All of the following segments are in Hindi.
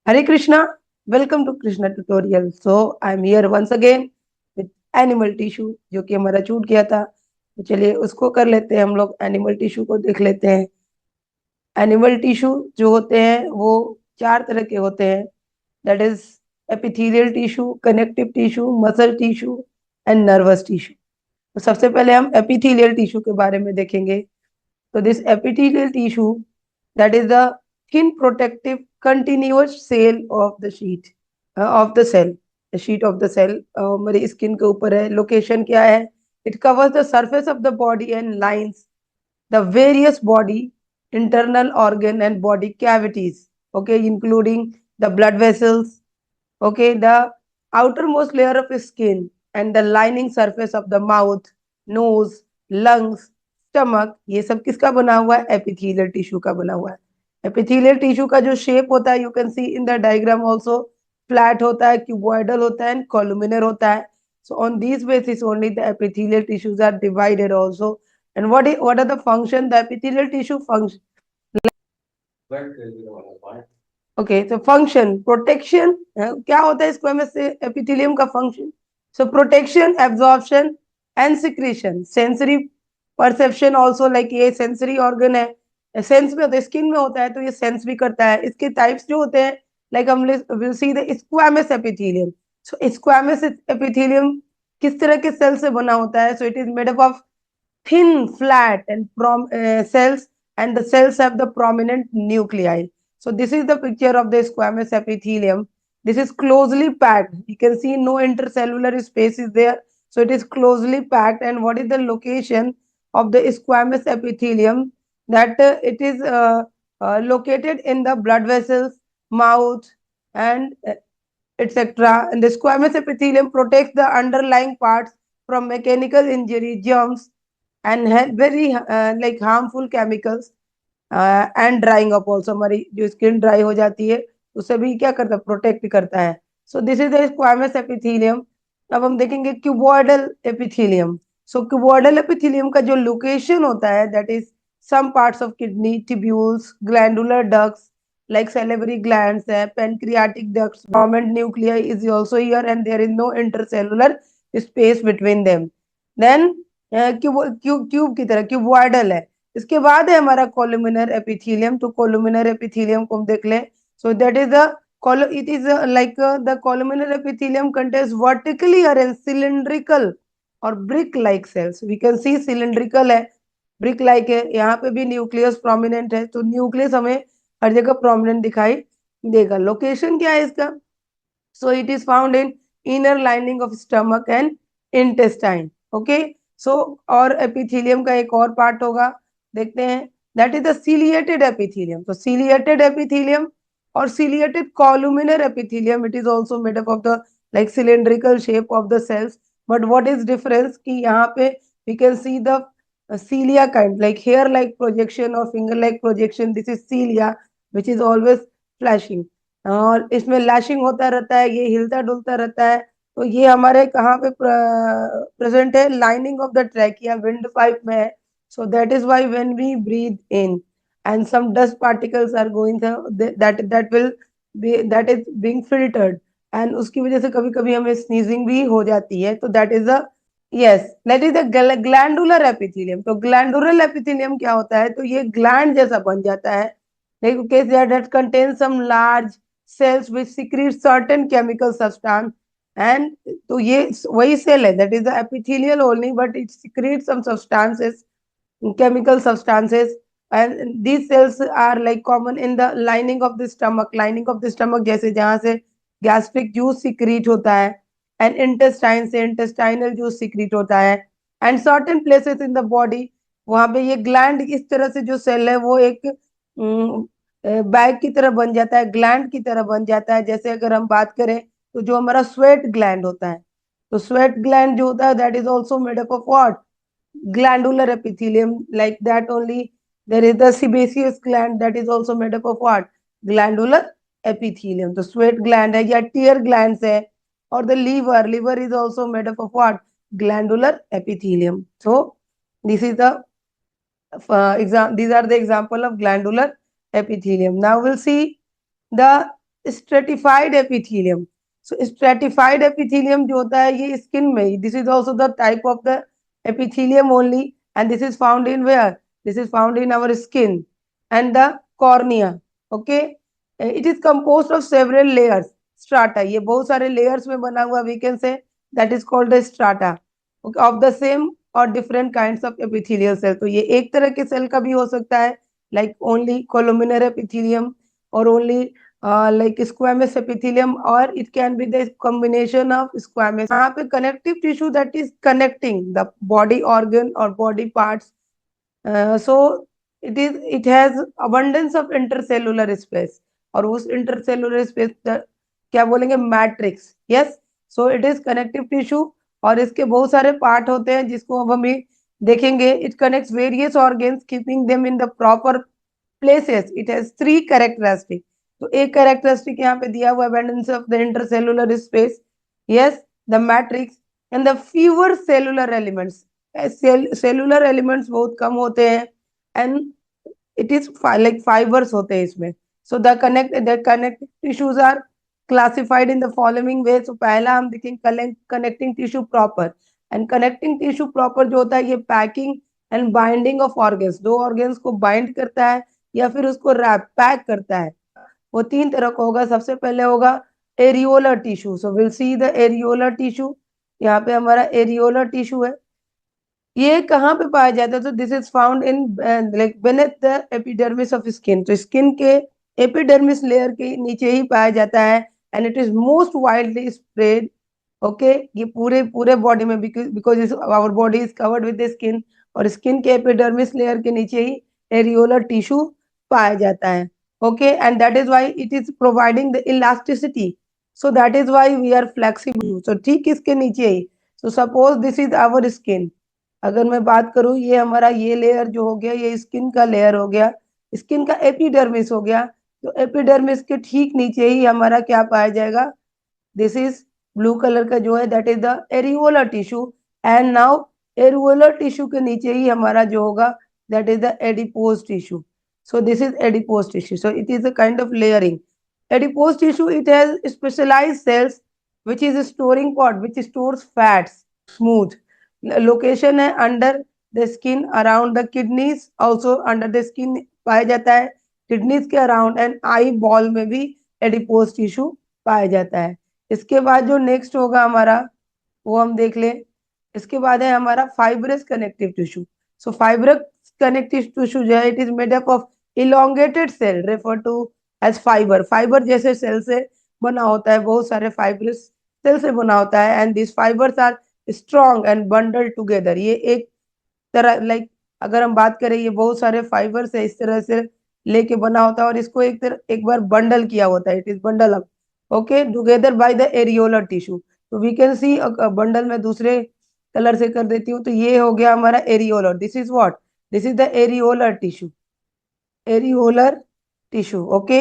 Hare Krishna, welcome to Krishna tutorial. So I'm here once again with animal tissue जो कि हमारा छूट गया था। तो चलिए उसको कर लेते हैं, हम लोग एनिमल टिश्यू को देख लेते हैं। एनिमल टिश्यू जो होते हैं वो चार तरह के होते हैं, that is epithelial tissue, connective tissue, muscle tissue and nervous tissue. तो सबसे पहले हम एपिथेलियल टिश्यू के बारे में देखेंगे। So this epithelial tissue, that is the thin protective continuous cell of the sheet of the cell, the sheet of the cell हमारी स्किन के ऊपर है। लोकेशन क्या है? It covers the surface of the body and lines the various body internal organ and body cavities, okay, including the blood vessels, okay, the outermost layer of skin and the lining surface of the mouth, nose, lungs, stomach. ये सब किसका बना हुआ है? एपिथेलियल टिश्यू का बना हुआ है। एपिथेलियल टिश्यू का जो शेप होता है, you can see in the diagram also, flat होता है, क्यूबॉइडल होता है एंड कॉलुमिनर होता है। So on this basis only the epithelial tissues are divided also. And what are the function? The epithelial tissue function, okay, तो फंक्शन प्रोटेक्शन क्या होता है स्क्वेमस से एपिथेलियम का function? So protection, absorption and secretion, sensory perception also, like ये सेंसरी ऑर्गन है, सेंस में होता है, स्किन में होता है तो ये सेंस भी करता है। इसके टाइप्स जो होते हैं, लाइक हम will see the squamous epithelium. So squamous epithelium किस तरह के सेल से बना होता है? सो it is made up of thin, flat, and cells, and the cells have the prominent nuclei. So this is the picture of the squamous epithelium. This is closely packed. You can see no intercellular space is there. So it is closely packed. And what is the location of the squamous epithelium? That it is located in the blood vessels, mouth, and etc. And the squamous epithelium protects the underlying parts from mechanical injury, germs, and very like harmful chemicals and drawing up also. हमारी जो स्किन ड्राई हो जाती है उसे भी क्या करता है? प्रोटेक्ट करता है। So this is the squamous epithelium. अब हम देखेंगे cuboidal epithelium. So cuboidal epithelium का जो लोकेशन होता है, that is some parts of kidney, tubules, glandular ducts like salivary glands है, pancreatic ducts, dormant nuclei is also here and there is no intercellular space between them. Then tube की तरह क्यूबॉइडल है। इसके बाद है हमारा कोलुमिनर एपिथेलियम। तो कोलुमिनर एपिथेलियम को हम देख लें। सो that is the it is like the columnar epithelium contains vertically arranged cylindrical और brick like cells. We can see cylindrical है, brick like है, यहाँ पे भी न्यूक्लियस प्रोमिनेंट है। तो न्यूक्लियस हमें हर जगह प्रोमिनेंट दिखाई देगा। लोकेशन क्या है इसका? So it is found in inner lining of stomach and intestine, okay. So और एपिथेलियम का एक और पार्ट होगा, देखते हैं, that is the ciliated epithelium. तो सीलिएटेड एपिथेलियम और ciliated columnar epithelium, it is also made up of the like cylindrical shape of the cells. But what is difference कि यहाँ पे we can see the cilia kind, like hair like projection or finger like projection. This is cilia which is always flashing, और इसमें लैशिंग होता रहता है, ये हिलता डुलता रहता है। तो ये हमारे कहाँ पे प्रेजेंट है? Lining of the trachea, wind pipe में है। So that is why when we breathe in and some dust particles are going, that will be, that is being filtered, and उसकी वजह से कभी कभी हमें स्नीजिंग भी हो जाती है। तो that is the, yes, that is the glandular epithelium. तो ग्लैंडुलर एपिथेलियम क्या होता है? तो ये ग्लैंड जैसा बन जाता है, okay, that contains some large cells which secrete certain chemical substance, and तो ये वही सेल है, that is the epithelial only, but it secretes some substances, chemical substances, and these cells are like common in the lining of the stomach, lining of the stomach जैसे जहाँ से gastric juice secrete होता है, and intestine से intestinal juice secrete होता है, and certain places in the body, वहां पे ये ग्लैंड इस तरह से जो सेल है वो एक बैग की तरह बन जाता है, ग्लैंड की तरह बन जाता है। जैसे अगर हम बात करें तो जो हमारा स्वेट ग्लैंड होता है, तो स्वेट ग्लैंड जो होता है that is also made up of what? Glandular epithelium, like that only. There is the sebaceous gland, that is also made up of what? Glandular epithelium. तो sweat gland है या tear glands है, और the liver is also made up of what? Glandular epithelium. So this is the these are the example of glandular epithelium. Now we'll see the stratified epithelium. So stratified epithelium जो होता है ये स्किन में, this is also the type of the epithelium only, and this is found in where, this is found in our skin and the cornea. Okay, it is composed of several layers, strata, ये बहुत सारे लेयर्स में बना हुआ, we can say that is called the strata of the same और different kinds of epithelial cell. तो ये एक तरह के सेल का भी हो सकता है, लाइक ओनली कोलुमिनर एपिथेलियम और only like squamous epithelium, or it can be the combination of squamous. यहाँ पे connective tissue that is connecting the body organ or body parts. So it has abundance of intercellular space, और उस intercellular space क्या बोलेंगे, matrix. Yes, so it is connective tissue, और इसके बहुत सारे पार्ट होते हैं जिसको अब हम देखेंगे। It connects various organs keeping them in the proper places. It has 3 characteristic. तो एक कैरेक्टरिस्टिक यहाँ पे दिया हुआ, abundance of the intercellular space, yes, the matrix and the fewer cellular elements. Cellular elements बहुत कम होते हैं, and it is like fibres होते हैं इसमें। So the connective tissues are classified in the following way. So पहला हम देखेंगे connecting tissue proper, and connecting tissue proper जो होता है ये packing and binding of organs, दो ऑर्गन्स को बाइंड करता है या फिर उसको रैप पैक करता है। वो 3 तरह का होगा। सबसे पहले होगा areolar tissue. So will see the areolar tissue. यहाँ पे हमारा एरियोलर टिश्यू है, ये कहाँ पे पाया जाता है? तो this is found in like beneath the epidermis of skin. तो स्किन के एपिडर्मिस लेयर के नीचे ही पाया जाता है, and it is most widely spread. Okay, ये पूरे पूरे बॉडी में, because our body is covered with the skin, और स्किन के एपिडर्मिस लेयर के नीचे ही एरियोलर टिश्यू पाया जाता है। Okay, and that is why it is providing the elasticity, so that is why we are flexible. So ठीक इसके नीचे ही, so suppose this is our skin. अगर मैं बात करूं, ये हमारा ये लेयर जो हो गया, ये स्किन का लेयर हो गया, स्किन का एपिडर्मिस हो गया। तो एपिडर्मिस के ठीक नीचे ही हमारा क्या पाया जाएगा? दिस इज ब्लू कलर का जो है, that is the areolar tissue. And now areolar tissue के नीचे ही हमारा जो होगा, that is the adipose tissue. So this is adipose tissue. So it is a kind of layering. Adipose tissue, it has specialised cells which is a storing pot which stores fats, smooth. Location है under the skin, around the kidneys, also under the skin पाया जाता है, किडनीज के अराउंड, एंड आई बॉल में भी एडिपोज टिश्यू पाया जाता है। इसके बाद जो नेक्स्ट होगा हमारा, वो हम देख लें। इसके बाद है हमारा fibrous connective tissue. So fibrous connective tissue जो है, it is made up of elongated cell refer to as fibre. Fibre जैसे सेल से बना होता है, बहुत सारे फाइब्रस सेल से बना होता है, and this fibres are strong and bundle together. ये एक तरह लाइक अगर हम बात करें, ये बहुत सारे फाइबर्स है इस तरह से लेके बना होता है, और इसको एक बार बंडल किया होता है, it is bundle up, okay, together by the areolar tissue. तो वी कैन सी बंडल में दूसरे कलर से कर देती हूँ, तो ये हो गया हमारा areolar. This is what, this is the areolar tissue, areolar tissue. Okay,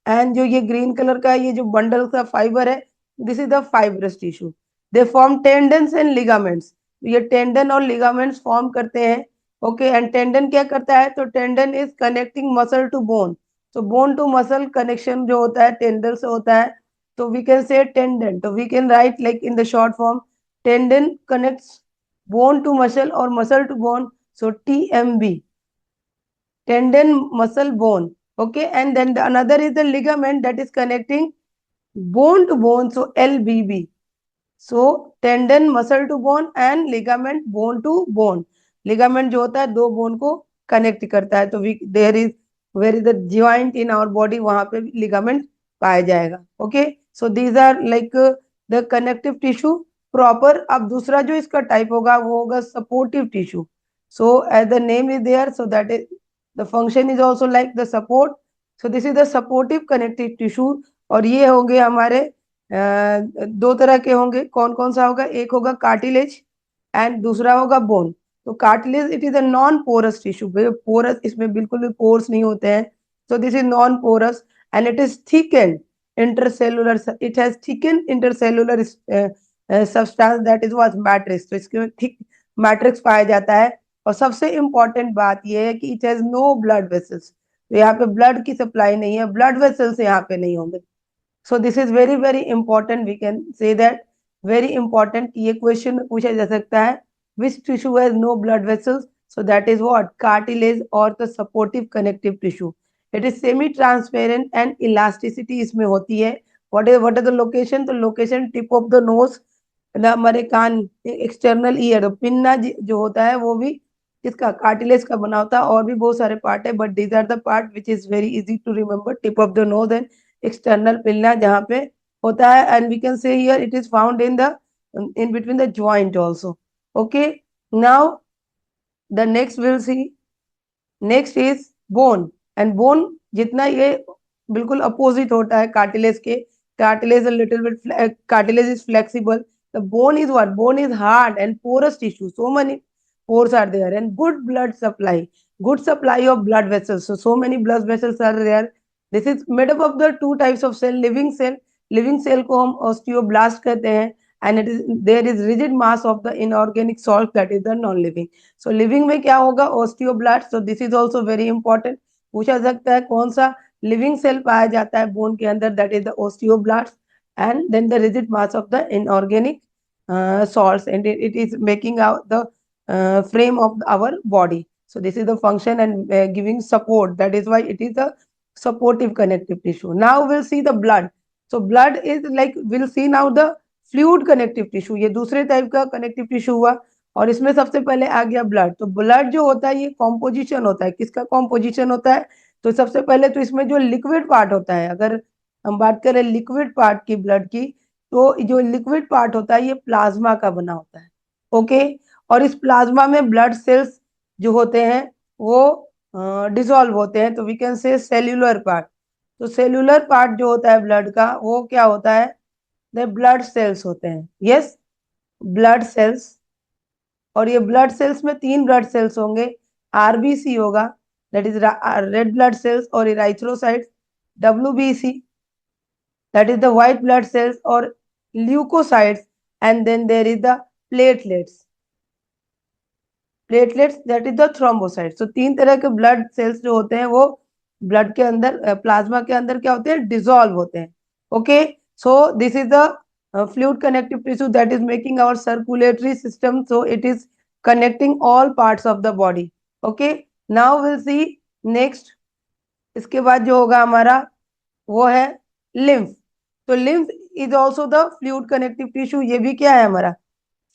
and जो ये ग्रीन कलर का ये जो बंडल का फाइबर है, this is the fibrous tissue. They form tendons and ligaments. ये टेंडन और लिगामेंट्स फॉर्म करते हैं। ओके, एंड टेंडन क्या करता है? तो tendon is connecting muscle to bone. तो बोन टू मसल कनेक्शन जो होता है टेंडन से होता है, तो वी कैन से टेंडन। तो we can write like in the short form, tendon connects bone to muscle और muscle to bone, so TMB, tendon muscle bone. Okay, and then another is the ligament that is connecting bone to bone, so LBB. So tendon muscle to bone and ligament bone to bone. ligament जो होता है दो बोन को कनेक्ट करता है, तो there is where is the joint in our body, वहां पे लिगामेंट पाया जाएगा। Okay, so these are like the connective tissue proper. अब दूसरा जो इसका टाइप होगा वो होगा supportive tissue. So as the name is there, so that is the function is also like the support. So this is the supportive connective tissue। और ये होंगे हमारे दो तरह के होंगे। कौन कौन सा होगा? एक होगा कार्टिलेज एंड दूसरा होगा बोन। तो cartilage it is a non porous tissue, porous इसमें बिल्कुल भी पोर्स नहीं होते हैं। so this is non porous and it is thickened intercellular, it has thickened intercellular substance that is was matrix। तो इसके थिक मैट्रिक्स पाया जाता है। और सबसे इंपॉर्टेंट बात यह है कि it has no blood vessels. तो यहाँ पे ब्लड की सप्लाई नहीं है, ब्लड वेसल्स यहाँ पे नहीं होंगे। So this is very very important, we can say that very important. ये क्वेश्चन पूछा जा सकता है, which tissue has no blood vessels, so that is what, cartilage और the supportive connective tissue. It is semi transparent and elasticity इसमें होती है। व्हाट इज द लोकेशन, तो location tip of the nose, हमारे कान, एक्सटर्नल ईयर, पिन्ना जो होता है वो भी किसका, कार्टिलेज का बना होता है। और भी बहुत सारे पार्ट है, but these are the part which is very easy to remember, tip of the nose and external pinna जहाँ पे होता है। And we can say here it is found in the in between the joint also. Okay, now the next we'll see, next is bone. and bone जितना ये बिल्कुल अपोजिट होता है कार्टिलेज के, cartilage a little bit cartilage is flexible, the bone is what, bone is hard and porous tissue, so many pores are there, and good blood supply, good supply of blood vessels, so many blood vessels are there. This is made up of the two types of cell, living cell, living cell को हम osteoblast कहते हैं, and it is there is rigid mass of the inorganic salt, that is the non living. So living में क्या होगा, osteoblast, so this is also very important, पूछा सकता है कौन सा लिविंग सेल पाया जाता है बोन के अंदर, that is the osteoblast, and then the rigid mass of the inorganic salts, and it is making out the frame of our body. So this is the function and giving support, that is why it is a supportive connective tissue. Now we'll see the blood. So blood is like, we'll see now the fluid connective tissue, ये दूसरे टाइप का कनेक्टिव टिश्यू हुआ, और इसमें सबसे पहले आ गया ब्लड। तो ब्लड जो होता है ये कॉम्पोजिशन होता है, किसका कॉम्पोजिशन होता है, तो सबसे पहले तो इसमें जो लिक्विड पार्ट होता है, अगर हम बात करें लिक्विड पार्ट की ब्लड की, तो जो लिक्विड पार्ट होता है ये प्लाज्मा का बना होता है। ओके, और इस प्लाज्मा में ब्लड सेल्स जो होते हैं वो डिसॉल्व होते हैं, तो we can say cellular part. तो सेल्यूलर पार्ट जो होता है ब्लड का वो क्या होता है, द ब्लड सेल्स होते हैं, यस, ब्लड सेल्स। और ये ब्लड सेल्स में तीन ब्लड सेल्स होंगे, आरबीसी होगा, that is red blood cells और erythrocytes, WBC that is the white blood cells और leucocytes, and then there is the platelets, platelets that is the thrombocytes. तो तीन तरह के ब्लड सेल्स जो होते हैं वो ब्लड के अंदर, प्लाज्मा के अंदर क्या होते हैं, डिसॉल्व होते हैं। Okay, so this is the fluid connective tissue that is making our circulatory system, so it is connecting all parts of the body. Okay, now we'll see next, इसके बाद जो होगा हमारा वो है lymph. तो lymph is also the fluid connective tissue, ये भी क्या है हमारा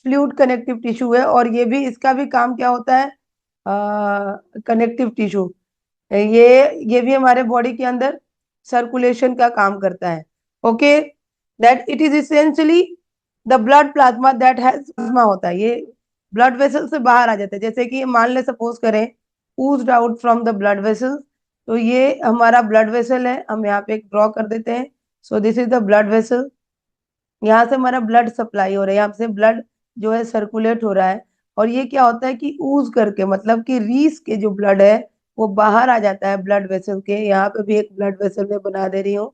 फ्लूइड कनेक्टिव टिश्यू है, और ये भी, इसका भी काम क्या होता है, कनेक्टिव टिश्यू, ये भी हमारे बॉडी के अंदर सर्कुलेशन का काम करता है। Okay, that it is essentially the blood plasma that has plasma होता है, ये ब्लड वेसल से बाहर आ जाता है। जैसे कि मान ले सपोज करें oozed out from the blood vessel, तो ये हमारा ब्लड वेसल है, हम यहाँ पे एक ड्रॉ कर देते हैं। सो this is the blood vessel, यहाँ से हमारा ब्लड सप्लाई हो रहा है, यहाँ से ब्लड जो है सर्कुलेट हो रहा है, और ये क्या होता है कि ऊज करके, मतलब कि रीस के जो ब्लड है वो बाहर आ जाता है ब्लड वेसल के। यहाँ पे भी एक ब्लड वेसल में बना दे रही हूँ।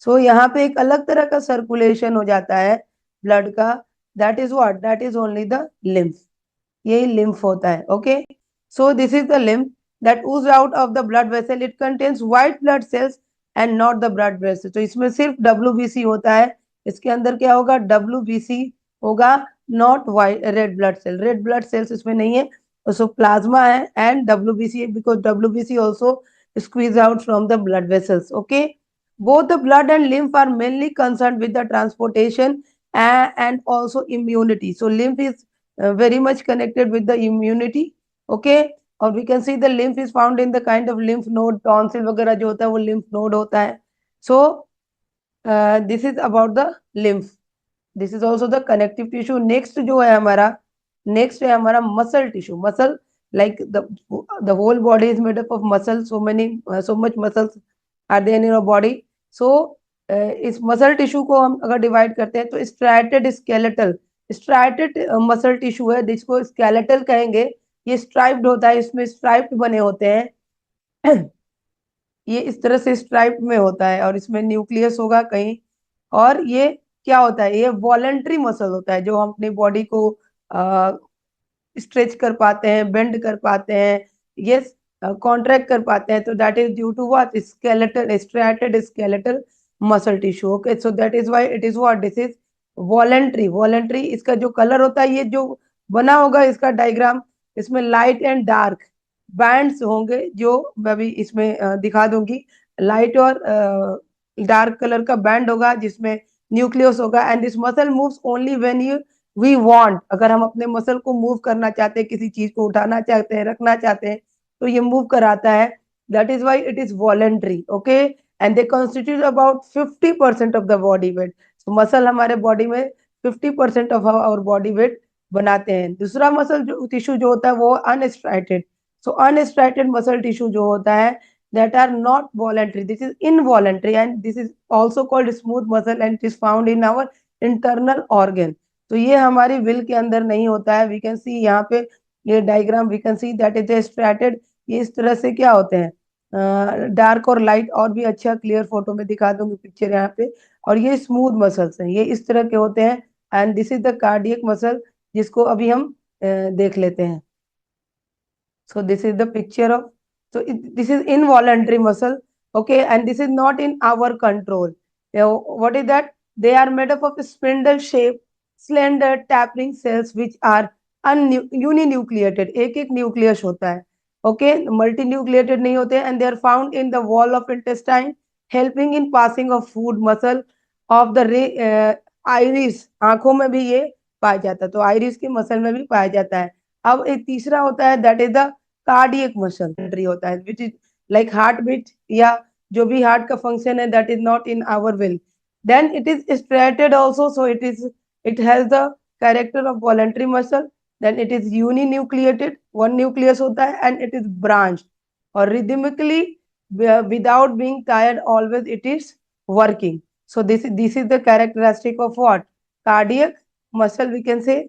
सो यहाँ पे एक अलग तरह का सर्कुलेशन हो जाता है ब्लड का, that is what, that is only the lymph, यही लिम्फ होता है। Okay, so this is the lymph that ooze out of the blood vessel, it contains white blood sales and not the blood vessel. तो इसमें सिर्फ डब्ल्यूबीसी होता है, इसके अंदर क्या होगा, डब्ल्यूबीसी होगा, not white red blood cell, red blood cells इसमें नहीं है। सो प्लाज्मा है and WBC, because WBC also squeeze out from the blood vessels. Okay, both the blood and lymph are mainly concerned with the transportation and also immunity. So lymph is very much connected with the immunity. Okay, और we can see the lymph is found in the kind of lymph node, tonsil वगैरह जो होता है वो lymph node होता है। So this is about the lymph. This is also the connective tissue. Next जो है हमारा, next है हमारा muscle tissue. Muscle, like the whole body is made up of muscle. So many so much muscles are there in your body. So इस मसल टिश्यू को हम अगर डिवाइड करते हैं तो striated skeletal, striated muscle tissue है जिसको स्केलेटल कहेंगे। ये स्ट्राइप्ड होता है, इसमें स्ट्राइप्ड बने होते हैं ये इस तरह से स्ट्राइप में होता है, और इसमें न्यूक्लियस होगा कहीं। और ये क्या होता है, ये वॉलंटरी मसल होता है, जो हम अपनी बॉडी को स्ट्रेच कर पाते हैं, बेंड कर पाते हैं, ये कॉन्ट्रैक्ट कर पाते हैं। तो that is due to what, skeletal, striated skeletal muscle tissue. Okay, so that is why it is what this is voluntary. Voluntary इसका जो कलर होता है, ये जो बना होगा इसका डायग्राम, इसमें लाइट एंड डार्क बैंड्स होंगे जो मैं भी इसमें दिखा दूंगी. लाइट और डार्क कलर का बैंड होगा जिसमें न्यूक्लियस होगा. And this muscle moves only when you we want. अगर हम अपने मसल को मूव करना चाहते हैं, किसी चीज को उठाना चाहते हैं, रखना चाहते हैं, तो ये मूव कराता है. That is why it is voluntary. Okay, and they constitute about 50% of the body weight. तो मसल हमारे बॉडी में 50% ऑफ आवर बॉडी वेट बनाते हैं. दूसरा मसल जो टिश्यू जो होता है वो अनस्ट्राइटेड. सो अनस्ट्राइटेड मसल टिश्यू जो होता है that are not voluntary, this is involuntary, and this is also called smooth muscle and it is found in our internal organ. तो ये हमारी विल के अंदर नहीं होता है. वी कैन सी यहाँ पे ये diagram, we can see that is striated. ये इस तरह से क्या होते हैं, डार्क और लाइट, और भी अच्छा क्लियर फोटो में दिखा दूंगी पिक्चर यहाँ पे. और ये स्मूथ मसल्स हैं, ये इस तरह के होते हैं. And this is the cardiac muscle जिसको अभी हम देख लेते हैं. So this is the picture of, so this is involuntary muscle. Okay, and this is not in our control. What is that? They are made up of spindle shape slender tapering cells which are uninucleated. एक एक न्यूक्लियस होता है. Okay, multinucleated नहीं होते. And they are found in the wall of intestine, helping in passing of food. Muscle of the iris, आंखों में भी ये पाया जाता है. तो आइरिस की मसल में भी पाया जाता है. अब एक तीसरा होता है, that is the cardiac muscle होता है, which is like heart beat या जो भी हार्ट का फंक्शन है, that is not in our will. Then it is striated also, so it has the character of voluntary muscle. Then it is uninucleated, one nucleus होता है, एंड इट इज ब्रांच और rhythmically without being tired always it is working. So this is the characteristic of what? Cardiac muscle we can say.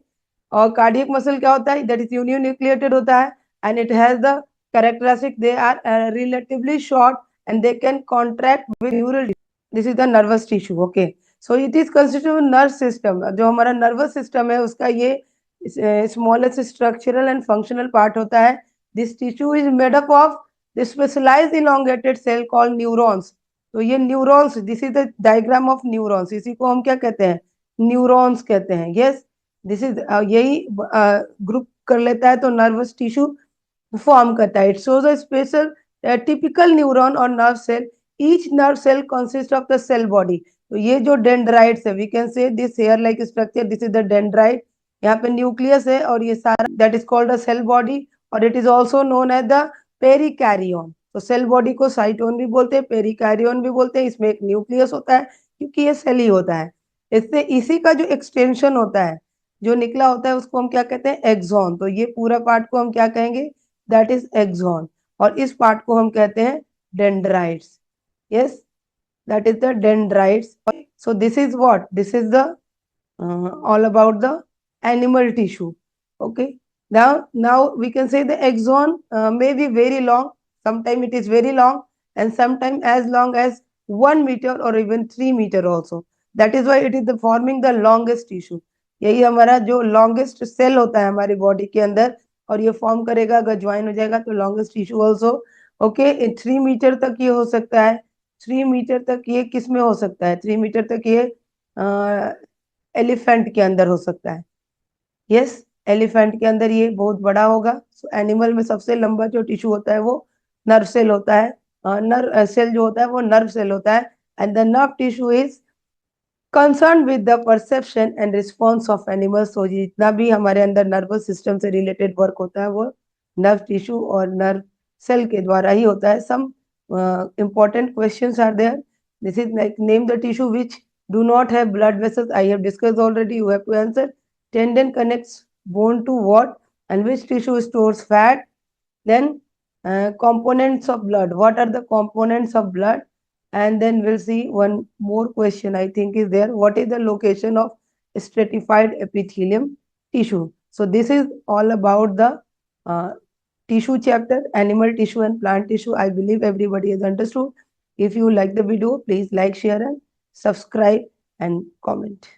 और कार्डियक मसल क्या होता है? दैट इज यूनिन्यूक्लिएटेड होता है, and it has the characteristic they are relatively short and they can contract with neural. This is the nervous tissue. Okay, so it is constitute nerve system. जो हमारा नर्वस सिस्टम है उसका ये smallest structural and functional part होता है. This tissue is made up of the specialised elongated cell called neurons. तो ये neurons, this is the diagram of neurons. इसी को हम क्या कहते हैं? न्यूरॉन्स कहते हैं. यस, दिस इज यही ग्रुप कर लेता है तो नर्वस टिश्यू फॉर्म करता है. It shows a special typical neuron और nerve cell. Each nerve cell consist of the cell body. तो ये जो डेंड्राइट्स है, we can say this hair like structure, this is the dendrite. यहाँ पे न्यूक्लियस है और ये सारा that is called a cell body. और it is also known as the perikaryon. तो सेल बॉडी को साइटोन भी बोलते हैं, पेरिकैरियन भी बोलते हैं. इसमें एक न्यूक्लियस होता है क्योंकि ये सेल ही होता है. इससे इसी का जो एक्सटेंशन होता है, जो निकला होता है, उसको हम क्या कहते हैं? एक्सॉन. तो ये पूरा पार्ट को हम क्या कहेंगे? That is axon. और इस पार्ट को हम कहते हैं dendrites. Yes, that is the dendrites. So this is what? This is the all about the animal tissue. Okay. Now we can say the axon may be very long. Sometimes it is very long, and sometimes as long as 1 meter or even 3 meter also. That is why it is the forming the longest tissue. यही हमारा जो longest cell होता है हमारी बॉडी के अंदर, और ये फॉर्म करेगा, अगर ज्वाइन हो जाएगा तो longest tissue also. Okay, 3 metre तक ये हो सकता है. 3 मीटर तक ये किस में हो सकता है? 3 मीटर तक ये एलिफेंट के अंदर हो सकता है. यस, एलिफेंट के अंदर ये बहुत बड़ा होगा. सो एनिमल में सबसे लंबा जो टिश्यू होता है वो नर्व सेल होता है. नर्व सेल जो होता है वो नर्व सेल होता है. And the nerve tissue is concern with the perception and response of animals. तो जितना भी हमारे अंदर नर्वस सिस्टम से रिलेटेड वर्क होता है वो नर्व टिश्यू और नर्व सेल के द्वारा ही होता है. सम important questions are there. This is like name the tissue which do not have blood vessels. I have discussed already. You have to answer. Tendon connects bone to what? And which tissue stores fat? Then components of blood. What are the components of blood? And then we'll see one more question I think is there. What is the location of stratified epithelium tissue? So this is all about the tissue chapter, animal tissue and plant tissue. I believe everybody has understood. If you like the video, please like, share and subscribe and comment.